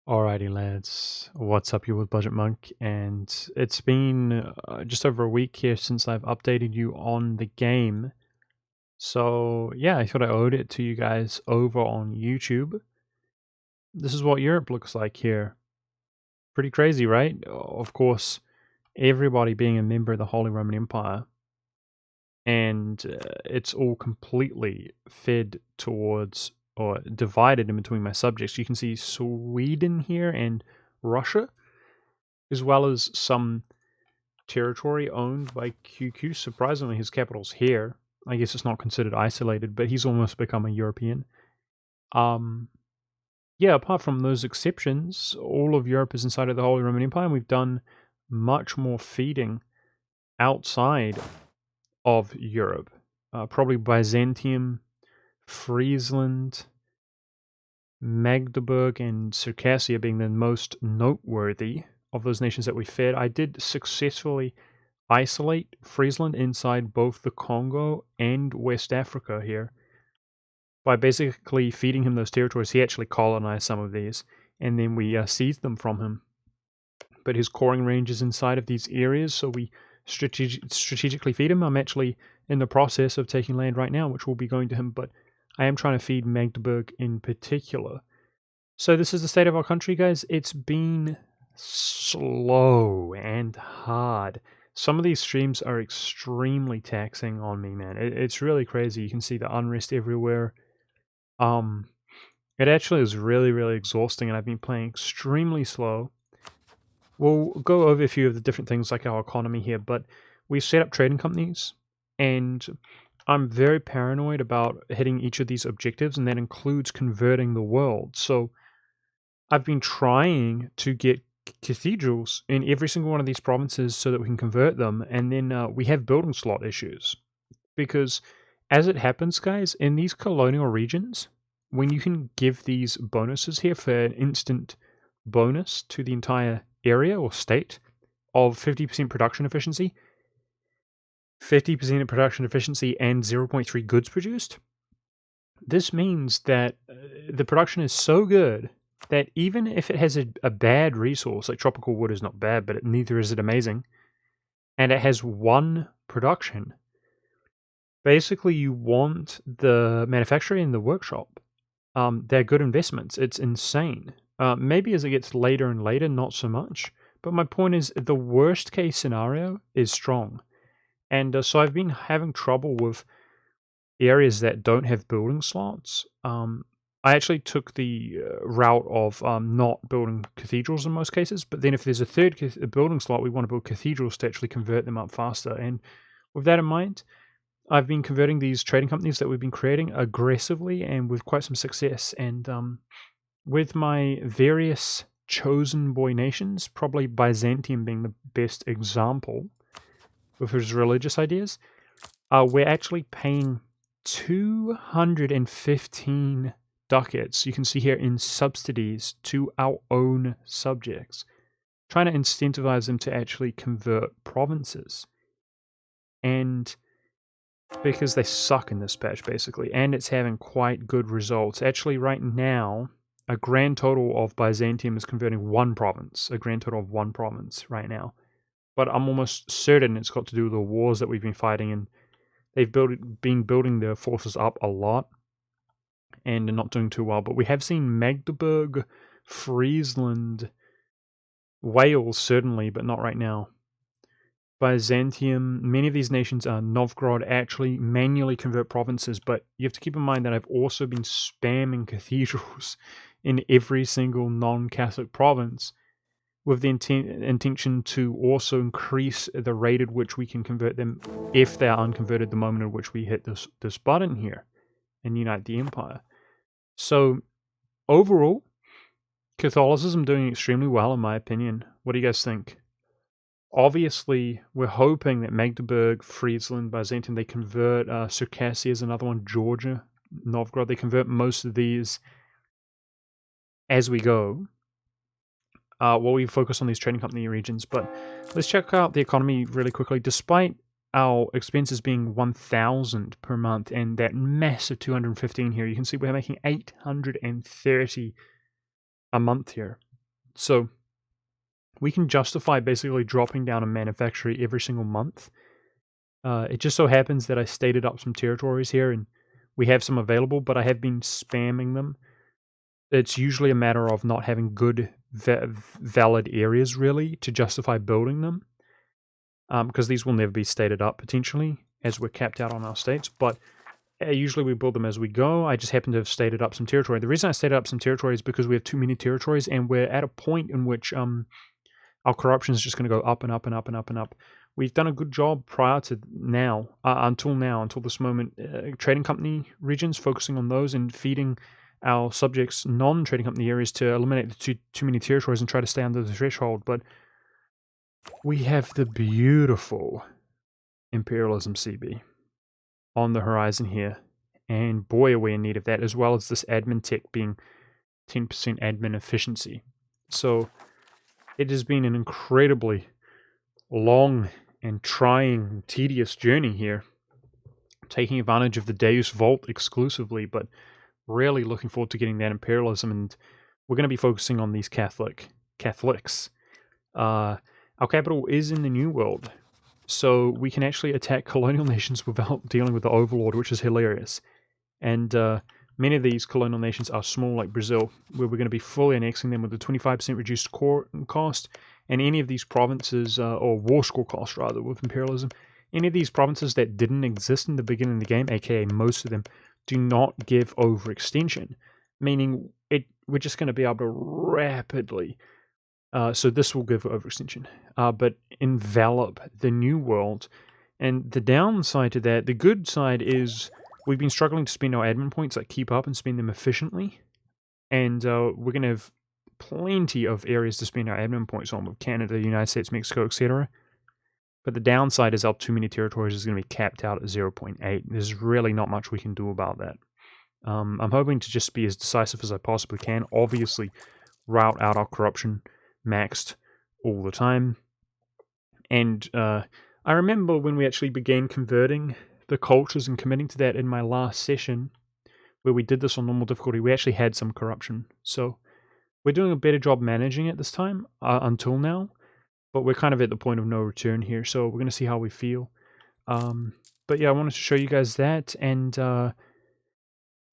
Alrighty, lads. What's up? You with Budget Monk, and it's been just over a week here since I've updated you on the game. So yeah, I thought I owed it to you guys over on YouTube. This is what Europe looks like here. Pretty crazy, right? Of course, everybody being a member of the Holy Roman Empire, and it's all completely fed towards or divided in between my subjects. You can see Sweden here and Russia, as well as some territory owned by QQ. Surprisingly, his capital's here. I guess it's not considered isolated, but he's almost become a European. Um, yeah, apart from those exceptions, all of Europe is inside of the Holy Roman Empire, and we've done much more feeding outside of Europe. Probably Byzantium, Friesland, Magdeburg, and Circassia being the most noteworthy of those nations that we fed. I did successfully isolate Friesland inside both the Congo and West Africa here. By basically feeding him those territories, he actually colonized some of these, and then we seized them from him. But his coring range is inside of these areas, so we strategically feed him. I'm actually in the process of taking land right now, which will be going to him, but I am trying to feed Magdeburg in particular. So this is the state of our country, guys. It's been slow and hard. Some of these streams are extremely taxing on me, man. It's really crazy. You can see the unrest everywhere. It actually is really, really exhausting, and I've been playing extremely slow. We'll go over a few of the different things like our economy here, but we've set up trading companies, and I'm very paranoid about hitting each of these objectives, and that includes converting the world. So I've been trying to get cathedrals in every single one of these provinces so that we can convert them, and then we have building slot issues. Because as it happens, guys, in these colonial regions, when you can give these bonuses here for an instant bonus to the entire area or state of 50% production efficiency, 50% of production efficiency, and 0.3 goods produced, this means that the production is so good that even if it has a bad resource, like tropical wood is not bad, but neither is it amazing, and it has one production, basically you want the manufacturer and the workshop. They're good investments. It's insane. Maybe as it gets later and later, not so much. But my point is, the worst case scenario is strong. And so I've been having trouble with areas that don't have building slots. I actually took the route of not building cathedrals in most cases, but then if there's a third building slot, we want to build cathedrals to actually convert them up faster. And with that in mind, I've been converting these trading companies that we've been creating aggressively and with quite some success. And with my various chosen boy nations, probably Byzantium being the best example with his religious ideas, we're actually paying 215 ducats, you can see here, in subsidies to our own subjects, trying to incentivize them to actually convert provinces. And because they suck in this patch, basically, and it's having quite good results. Actually, right now, a grand total of Byzantium is converting one province, a grand total of one province right now. But I'm almost certain it's got to do with the wars that we've been fighting, and they've been building their forces up a lot and not doing too well. But we have seen Magdeburg, Friesland, Wales certainly, but not right now. Byzantium, many of these nations, Novgorod, actually manually convert provinces, but you have to keep in mind that I've also been spamming cathedrals in every single non-Catholic province with the intention to also increase the rate at which we can convert them if they are unconverted the moment at which we hit this button here and unite the empire. So overall, Catholicism doing extremely well in my opinion. What do you guys think? Obviously, we're hoping that Magdeburg, Friesland, Byzantium, they convert. Circassia is another one, Georgia, Novgorod, they convert most of these as we go. While we focus on these trading company regions. But let's check out the economy really quickly. Despite our expenses being 1,000 per month and that massive 215 here, you can see we're making 830 a month here. So we can justify basically dropping down a manufactory every single month. It just so happens that I stated up some territories here, and we have some available, but I have been spamming them. It's usually a matter of not having good, valid areas, really, to justify building them. Because these will never be stated up, potentially, as we're capped out on our states, but usually we build them as we go. I just happen to have stated up some territory. The reason I stated up some territory is because we have too many territories, and we're at a point in which our corruption is just going to go up and up and up and up and up. We've done a good job prior to now, until this moment, trading company regions, focusing on those and feeding our subjects non-trading company areas to eliminate the too many territories and try to stay under the threshold. But we have the beautiful Imperialism CB on the horizon here, and boy are we in need of that, as well as this admin tech being 10% admin efficiency. So it has been an incredibly long and trying, tedious journey here, taking advantage of the Deus Vault exclusively, but really looking forward to getting that imperialism, and we're going to be focusing on these Catholics. Our capital is in the New World, so we can actually attack colonial nations without dealing with the Overlord, which is hilarious. And many of these colonial nations are small, like Brazil, where we're going to be fully annexing them with a 25% reduced core cost. And any of these provinces, or war score cost rather, with imperialism, any of these provinces that didn't exist in the beginning of the game, aka most of them, do not give overextension, meaning we're just going to be able to rapidly. So this will give overextension, but envelop the New World. And the downside to that, the good side is we've been struggling to spend our admin points, like keep up and spend them efficiently. And we're going to have plenty of areas to spend our admin points on with Canada, United States, Mexico, etc. But the downside is our too many territories is going to be capped out at 0.8. There's really not much we can do about that. I'm hoping to just be as decisive as I possibly can. Obviously, route out our corruption maxed all the time. And I remember when we actually began converting the cultures and committing to that in my last session, where we did this on normal difficulty, we actually had some corruption. So we're doing a better job managing it this time, until now, but we're kind of at the point of no return here, so we're going to see how we feel. But yeah, I wanted to show you guys that, and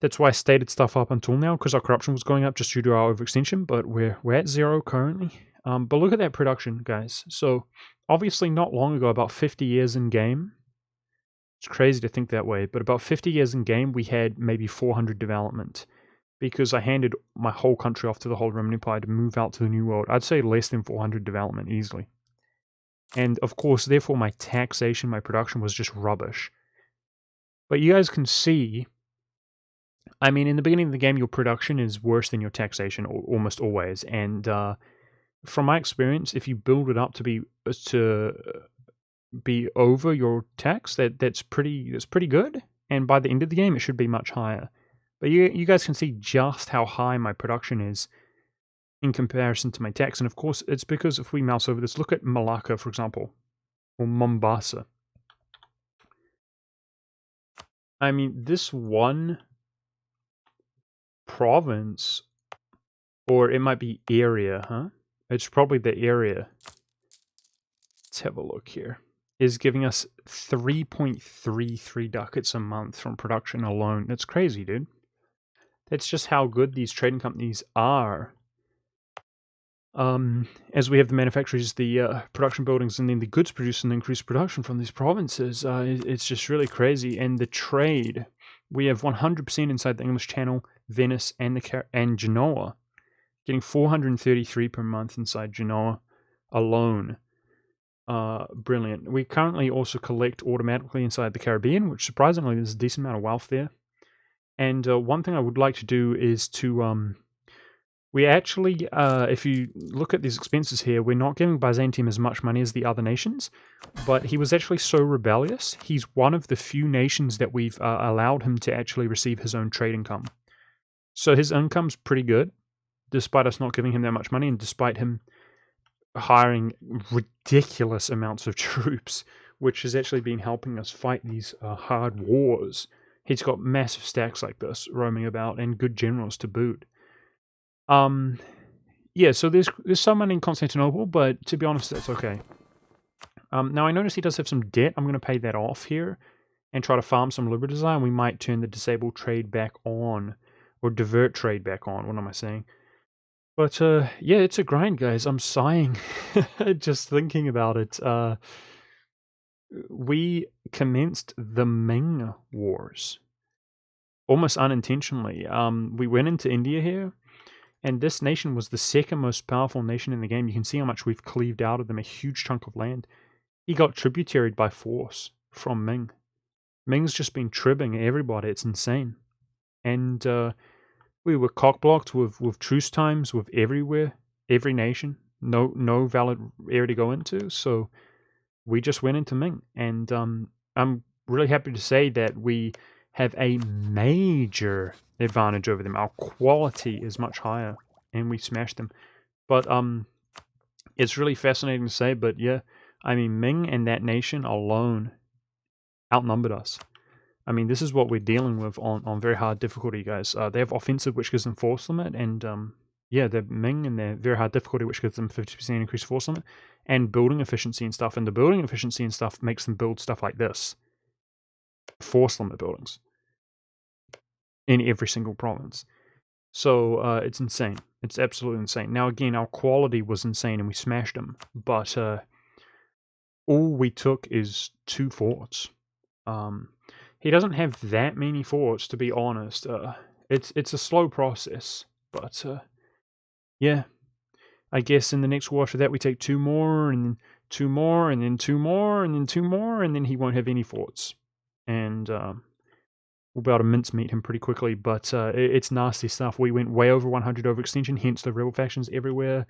that's why I stated stuff up until now, because our corruption was going up just due to our overextension, but we're at 0 currently. But look at that production, guys. So obviously not long ago, about 50 years in game, it's crazy to think that way, but about 50 years in game, we had maybe 400 development, because I handed my whole country off to the whole Roman Empire to move out to the New World. I'd say less than 400 development easily. And of course, therefore, my taxation, my production was just rubbish. But you guys can see, I mean, in the beginning of the game, your production is worse than your taxation almost always. And from my experience, if you build it up to be over your tax, that's pretty good. And by the end of the game, it should be much higher. But you guys can see just how high my production is in comparison to my tax. And of course, it's because if we mouse over this, look at Malacca, for example, or Mombasa. I mean, this one province, or it might be area, huh? It's probably the area. Let's have a look here. Is giving us 3.33 ducats a month from production alone. That's crazy, dude. That's just how good these trading companies are. As we have the manufacturers, the production buildings, and then the goods produced and increased production from these provinces, it's just really crazy. And the trade, we have 100% inside the English Channel, Venice, and Genoa, getting 433 per month inside Genoa alone. Brilliant. We currently also collect automatically inside the Caribbean, which surprisingly there's a decent amount of wealth there. And one thing I would like to do is to we actually, if you look at these expenses here, we're not giving Byzantium as much money as the other nations, but he was actually so rebellious. He's one of the few nations that we've allowed him to actually receive his own trade income. So his income's pretty good, despite us not giving him that much money, and despite him hiring ridiculous amounts of troops, which has actually been helping us fight these hard wars. He's got massive stacks like this roaming about, and good generals to boot. yeah, so there's some money in Constantinople, but to be honest, that's okay. Now I notice he does have some debt. I'm going to pay that off here and try to farm some Liberty Design. We might turn the disabled trade back on, or divert trade back on. What am I saying? But yeah, it's a grind, guys. I'm sighing just thinking about it. We commenced the Ming Wars almost unintentionally. We went into India here, and this nation was the second most powerful nation in the game. You can see how much we've cleaved out of them, a huge chunk of land. He got tributaried by force from Ming. Ming's just been tribbing everybody. It's insane. And we were cockblocked with truce times with every nation. No valid area to go into. So we just went into Ming. And I'm really happy to say that we have a major advantage over them. Our quality is much higher, and we smashed them. But it's really fascinating to say. But yeah, I mean, Ming and that nation alone outnumbered us. I mean, this is what we're dealing with on very hard difficulty, guys. They have offensive, which gives them force limit, and yeah, they're Ming and they're very hard difficulty, which gives them 50% increased force limit, and building efficiency and stuff. And the building efficiency and stuff makes them build stuff like this, force limit buildings, in every single province. So it's insane. It's absolutely insane. Now again, our quality was insane, and we smashed them, but all we took is 2 forts. He doesn't have that many forts, to be honest. It's a slow process, but yeah. I guess in the next war after that, we take 2 more, and then 2 more, and then 2 more, and then 2 more, and then he won't have any forts. And we'll be able to mincemeat him pretty quickly, but it's nasty stuff. We went way over 100 overextension, hence the rebel factions everywhere.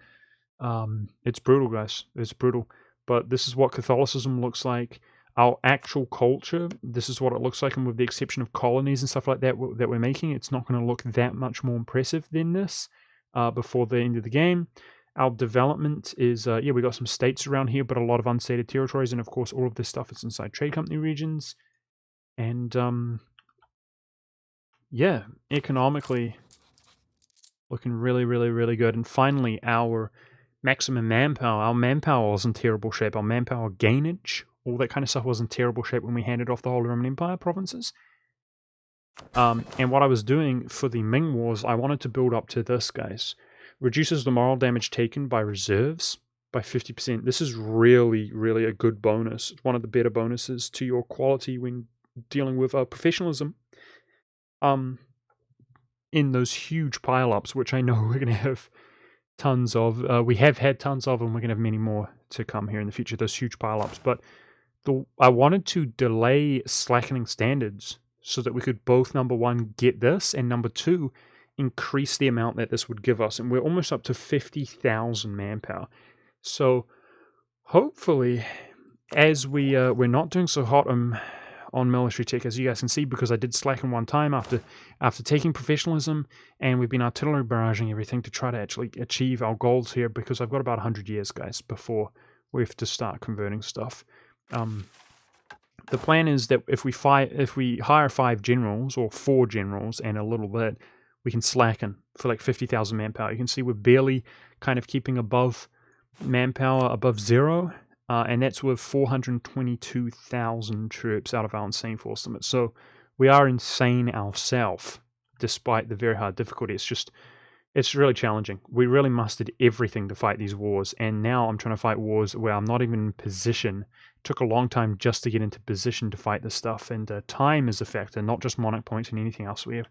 It's brutal, guys. It's brutal. But this is what Catholicism looks like. Our actual culture, this is what it looks like, and with the exception of colonies and stuff like that that we're making, it's not going to look that much more impressive than this before the end of the game. Our development is, yeah, we got some states around here, but a lot of unceded territories, and of course all of this stuff is inside trade company regions. And yeah, economically looking really, really, really good. And finally, our maximum manpower. Our manpower was in terrible shape. Our manpower gainage, all that kind of stuff was in terrible shape when we handed off the Holy Roman Empire provinces. And what I was doing for the Ming Wars, I wanted to build up to this, guys. Reduces the moral damage taken by reserves by 50%. This is really, really a good bonus. It's one of the better bonuses to your quality when dealing with professionalism. In those huge pile-ups, which I know we're going to have tons of. We have had tons of, and we're going to have many more to come here in the future, those huge pile-ups. But I wanted to delay slackening standards so that we could both, number one, get this, and number two, increase the amount that this would give us. And we're almost up to 50,000 manpower. So hopefully, as we're not doing so hot on military tech, as you guys can see, because I did slacken one time after taking professionalism, and we've been artillery barraging everything to try to actually achieve our goals here, because I've got about 100 years, guys, before we have to start converting stuff. The plan is that if we hire 5 generals, or 4 generals and a little bit, we can slacken for like 50,000 manpower. You can see we're barely kind of keeping above manpower above 0, and that's with 422,000 troops out of our insane force limit. So we are insane ourselves, despite the very hard difficulty. It's really challenging. We really mustered everything to fight these wars, and now I'm trying to fight wars where I'm not even in position. It took a long time just to get into position to fight this stuff, and time is a factor, not just monarch points and anything else we have.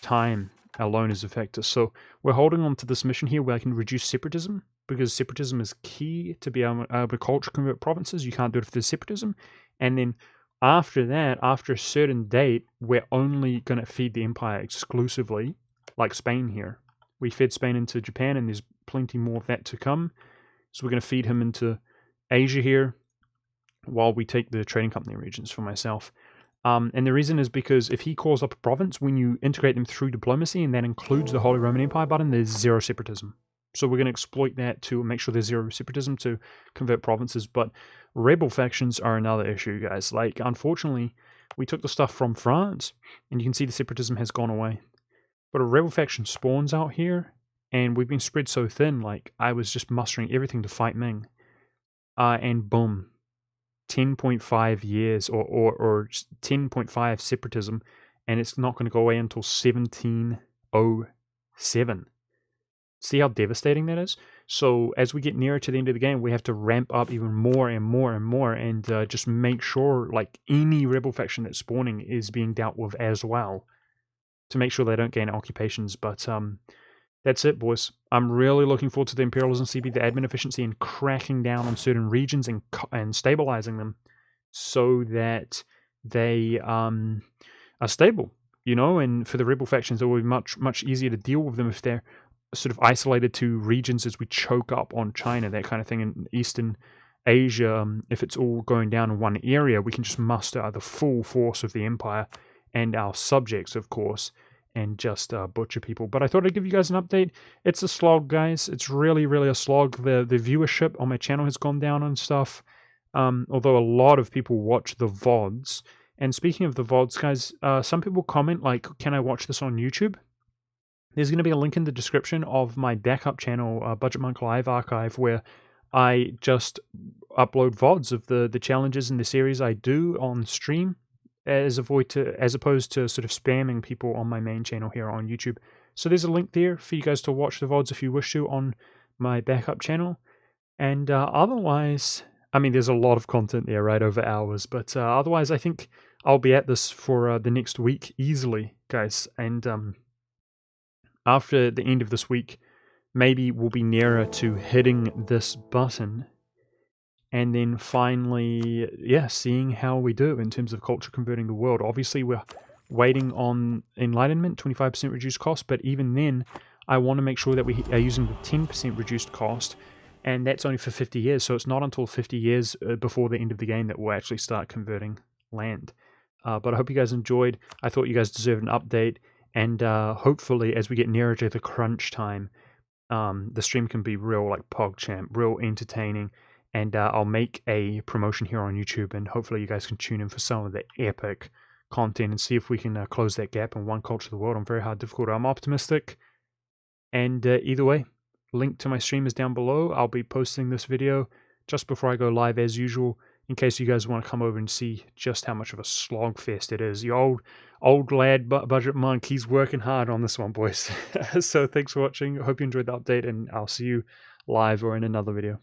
Time alone is a factor. So we're holding on to this mission here where I can reduce separatism, because separatism is key to be able to culture convert provinces. You can't do it if there's separatism. And then after that, after a certain date, we're only going to feed the empire exclusively, like Spain here. We fed Spain into Japan, and there's plenty more of that to come. So we're going to feed him into Asia here while we take the trading company regions for myself. And the reason is because if he calls up a province, when you integrate them through diplomacy, and that includes the Holy Roman Empire button, there's 0 separatism. So we're going to exploit that to make sure there's 0 separatism to convert provinces. But rebel factions are another issue, guys. Like, unfortunately, we took the stuff from France, and you can see the separatism has gone away. But a rebel faction spawns out here, and we've been spread so thin, like, I was just mustering everything to fight Ming, and boom, 10.5 years or 10.5 separatism, and it's not gonna go away until 1707. See how devastating that is? So as we get nearer to the end of the game, we have to ramp up even more and more and more, and just make sure like any rebel faction that's spawning is being dealt with as well, to make sure they don't gain occupations. But that's it, boys. I'm really looking forward to the Imperialism CB, the admin efficiency, and cracking down on certain regions and stabilizing them so that they are stable, you know. And for the rebel factions, it will be much easier to deal with them if they're sort of isolated to regions as we choke up on China, that kind of thing. In Eastern Asia, if it's all going down in one area, we can just muster the full force of the Empire and our subjects, of course, and just butcher people. But I thought I'd give you guys an update. It's a slog, guys. It's really, really a slog. The viewership on my channel has gone down and stuff, although a lot of people watch the VODs. And speaking of the VODs, guys, some people comment, like, can I watch this on YouTube? There's going to be a link in the description of my backup channel, Budget Monk Live Archive, where I just upload VODs of the challenges in the series I do on stream, as opposed to sort of spamming people on my main channel here on YouTube. So there's a link there for you guys to watch the VODs if you wish to on my backup channel. And otherwise, I mean, there's a lot of content there, right, over hours. But otherwise, I think I'll be at this for the next week easily, guys. And after the end of this week, maybe we'll be nearer to hitting this button, and then finally, yeah, seeing how we do in terms of culture converting the world. Obviously, we're waiting on Enlightenment, 25% reduced cost, but even then, I want to make sure that we are using the 10% reduced cost, and that's only for 50 years, so it's not until 50 years before the end of the game that we'll actually start converting land. But I hope you guys enjoyed. I thought you guys deserved an update. And hopefully, as we get nearer to the crunch time, the stream can be real, like PogChamp, real entertaining. And I'll make a promotion here on YouTube, and hopefully you guys can tune in for some of the epic content and see if we can close that gap in one culture of the world on very hard difficulty. I'm optimistic. And either way, link to my stream is down below. I'll be posting this video just before I go live as usual, in case you guys want to come over and see just how much of a slogfest it is. The old lad Budget Monk, he's working hard on this one, boys. So thanks for watching. I hope you enjoyed the update, and I'll see you live or in another video.